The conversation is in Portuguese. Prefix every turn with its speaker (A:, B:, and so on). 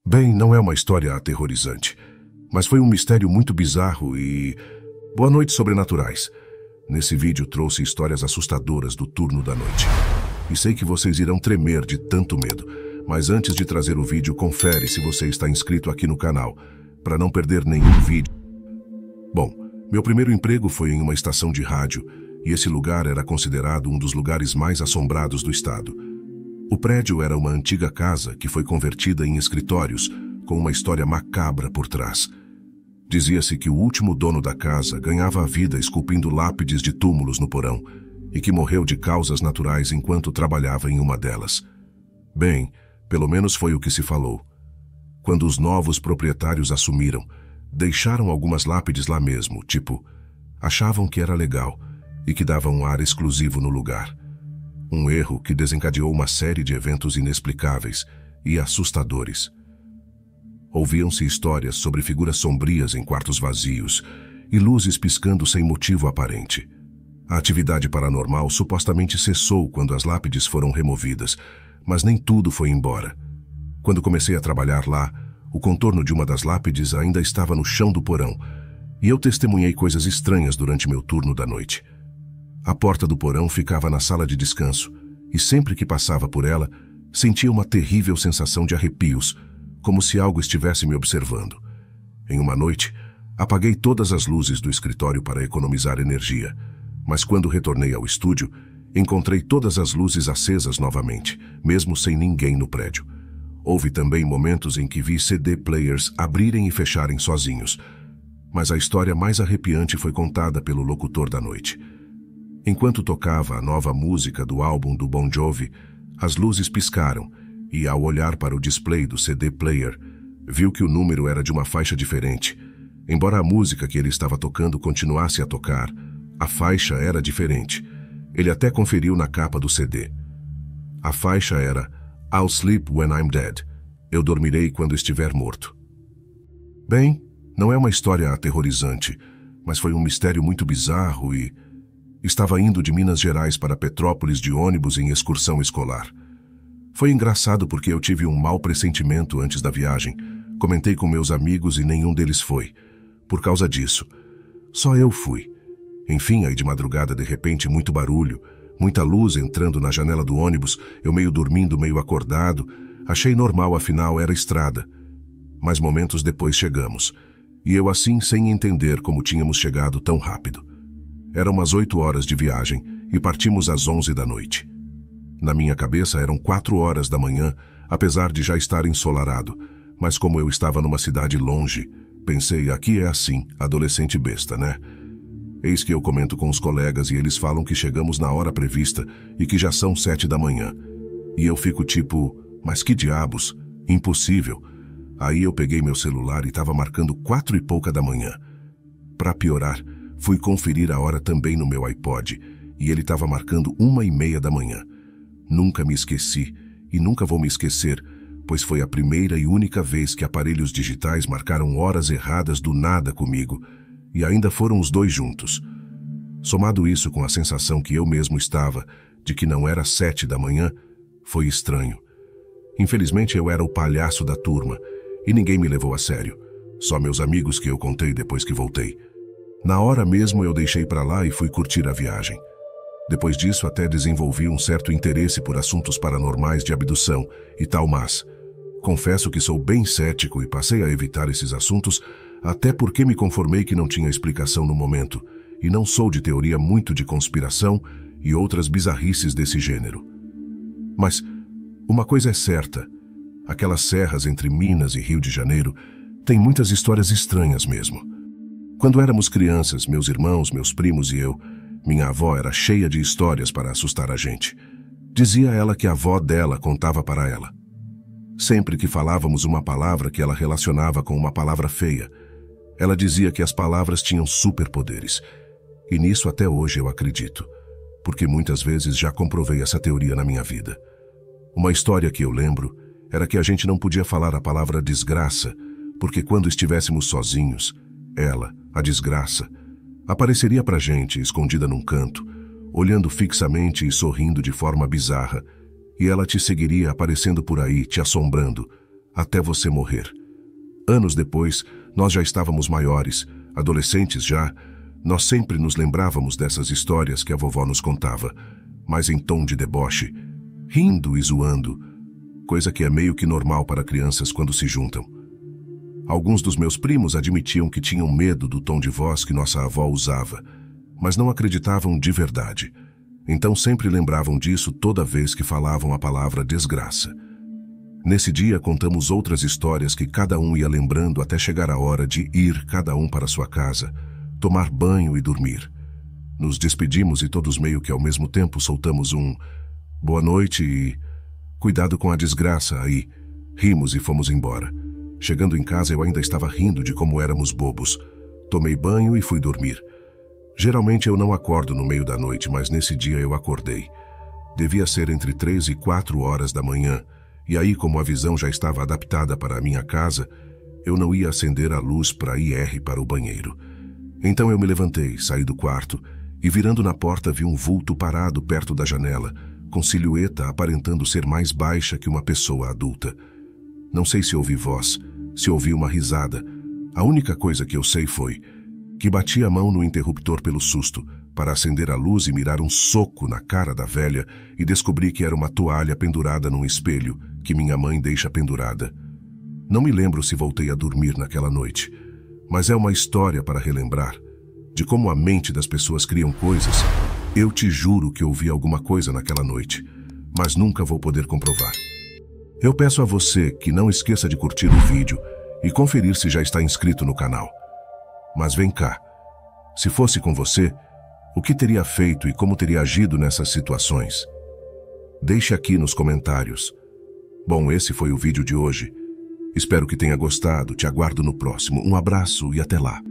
A: Bem, não é uma história aterrorizante, mas foi um mistério muito bizarro e... Boa noite, sobrenaturais. Nesse vídeo trouxe histórias assustadoras do turno da noite. E sei que vocês irão tremer de tanto medo, mas antes de trazer o vídeo, confere se você está inscrito aqui no canal, para não perder nenhum vídeo. Bom, meu primeiro emprego foi em uma estação de rádio, e esse lugar era considerado um dos lugares mais assombrados do estado. O prédio era uma antiga casa que foi convertida em escritórios, com uma história macabra por trás. Dizia-se que o último dono da casa ganhava a vida esculpindo lápides de túmulos no porão e que morreu de causas naturais enquanto trabalhava em uma delas. Bem, pelo menos foi o que se falou. Quando os novos proprietários assumiram, deixaram algumas lápides lá mesmo, tipo, achavam que era legal e que dava um ar exclusivo no lugar. Um erro que desencadeou uma série de eventos inexplicáveis e assustadores. Ouviam-se histórias sobre figuras sombrias em quartos vazios e luzes piscando sem motivo aparente. A atividade paranormal supostamente cessou quando as lápides foram removidas, mas nem tudo foi embora. Quando comecei a trabalhar lá, o contorno de uma das lápides ainda estava no chão do porão, e eu testemunhei coisas estranhas durante meu turno da noite. A porta do porão ficava na sala de descanso, e sempre que passava por ela, sentia uma terrível sensação de arrepios, como se algo estivesse me observando. Em uma noite, apaguei todas as luzes do escritório para economizar energia, mas quando retornei ao estúdio, encontrei todas as luzes acesas novamente, mesmo sem ninguém no prédio. Houve também momentos em que vi CD players abrirem e fecharem sozinhos, mas a história mais arrepiante foi contada pelo locutor da noite. Enquanto tocava a nova música do álbum do Bon Jovi, as luzes piscaram e, ao olhar para o display do CD player, viu que o número era de uma faixa diferente. Embora a música que ele estava tocando continuasse a tocar, a faixa era diferente. Ele até conferiu na capa do CD. A faixa era I'll Sleep When I'm Dead. Eu dormirei quando estiver morto. Bem, não é uma história aterrorizante, mas foi um mistério muito bizarro e... Estava indo de Minas Gerais para Petrópolis de ônibus em excursão escolar. Foi engraçado porque eu tive um mau pressentimento antes da viagem. Comentei com meus amigos e nenhum deles foi. Por causa disso, só eu fui. Enfim, aí de madrugada, de repente, muito barulho, muita luz entrando na janela do ônibus, eu meio dormindo, meio acordado. Achei normal, afinal, era estrada. Mas momentos depois chegamos. E eu assim, sem entender como tínhamos chegado tão rápido. Eram umas 8 horas de viagem e partimos às 11 da noite. Na minha cabeça eram 4 horas da manhã, apesar de já estar ensolarado, mas como eu estava numa cidade longe, pensei, aqui é assim, adolescente besta, né? Eis que eu comento com os colegas e eles falam que chegamos na hora prevista e que já são 7 da manhã. E eu fico tipo, mas que diabos? Impossível. Aí eu peguei meu celular e estava marcando 4 e pouca da manhã. Para piorar, fui conferir a hora também no meu iPod, e ele estava marcando 1h30 da manhã. Nunca me esqueci, e nunca vou me esquecer, pois foi a primeira e única vez que aparelhos digitais marcaram horas erradas do nada comigo, e ainda foram os dois juntos. Somado isso com a sensação que eu mesmo estava, de que não era 7 da manhã, foi estranho. Infelizmente eu era o palhaço da turma, e ninguém me levou a sério. Só meus amigos que eu contei depois que voltei. Na hora mesmo eu deixei para lá e fui curtir a viagem. Depois disso até desenvolvi um certo interesse por assuntos paranormais de abdução e tal, mas confesso que sou bem cético e passei a evitar esses assuntos até porque me conformei que não tinha explicação no momento e não sou de teoria muito de conspiração e outras bizarrices desse gênero. Mas uma coisa é certa, aquelas serras entre Minas e Rio de Janeiro têm muitas histórias estranhas mesmo. Quando éramos crianças, meus irmãos, meus primos e eu, minha avó era cheia de histórias para assustar a gente. Dizia ela que a avó dela contava para ela. Sempre que falávamos uma palavra que ela relacionava com uma palavra feia, ela dizia que as palavras tinham superpoderes. E nisso até hoje eu acredito, porque muitas vezes já comprovei essa teoria na minha vida. Uma história que eu lembro era que a gente não podia falar a palavra desgraça, porque quando estivéssemos sozinhos, ela, a desgraça, apareceria pra gente escondida num canto, olhando fixamente e sorrindo de forma bizarra, e ela te seguiria aparecendo por aí, te assombrando, até você morrer. Anos depois, nós já estávamos maiores, adolescentes já. Nós sempre nos lembrávamos dessas histórias que a vovó nos contava, mas em tom de deboche, rindo e zoando, coisa que é meio que normal para crianças quando se juntam. Alguns dos meus primos admitiam que tinham medo do tom de voz que nossa avó usava, mas não acreditavam de verdade. Então sempre lembravam disso toda vez que falavam a palavra desgraça. Nesse dia contamos outras histórias que cada um ia lembrando até chegar a hora de ir cada um para sua casa, tomar banho e dormir. Nos despedimos e todos meio que ao mesmo tempo soltamos um boa noite e cuidado com a desgraça aí. Rimos e fomos embora. Chegando em casa eu ainda estava rindo de como éramos bobos. Tomei banho e fui dormir. Geralmente eu não acordo no meio da noite, mas nesse dia eu acordei. Devia ser entre 3 e 4 horas da manhã, e aí como a visão já estava adaptada para a minha casa, eu não ia acender a luz para ir para o banheiro. Então eu me levantei, saí do quarto e virando na porta vi um vulto parado perto da janela, com silhueta aparentando ser mais baixa que uma pessoa adulta. Não sei se ouvi voz, se ouvi uma risada. A única coisa que eu sei foi que bati a mão no interruptor pelo susto, para acender a luz e mirar um soco na cara da velha e descobri que era uma toalha pendurada num espelho que minha mãe deixa pendurada. Não me lembro se voltei a dormir naquela noite, mas é uma história para relembrar, de como a mente das pessoas criam coisas. Eu te juro que ouvi alguma coisa naquela noite, mas nunca vou poder comprovar. Eu peço a você que não esqueça de curtir o vídeo e conferir se já está inscrito no canal. Mas vem cá, se fosse com você, o que teria feito e como teria agido nessas situações? Deixe aqui nos comentários. Bom, esse foi o vídeo de hoje. Espero que tenha gostado, te aguardo no próximo. Um abraço e até lá.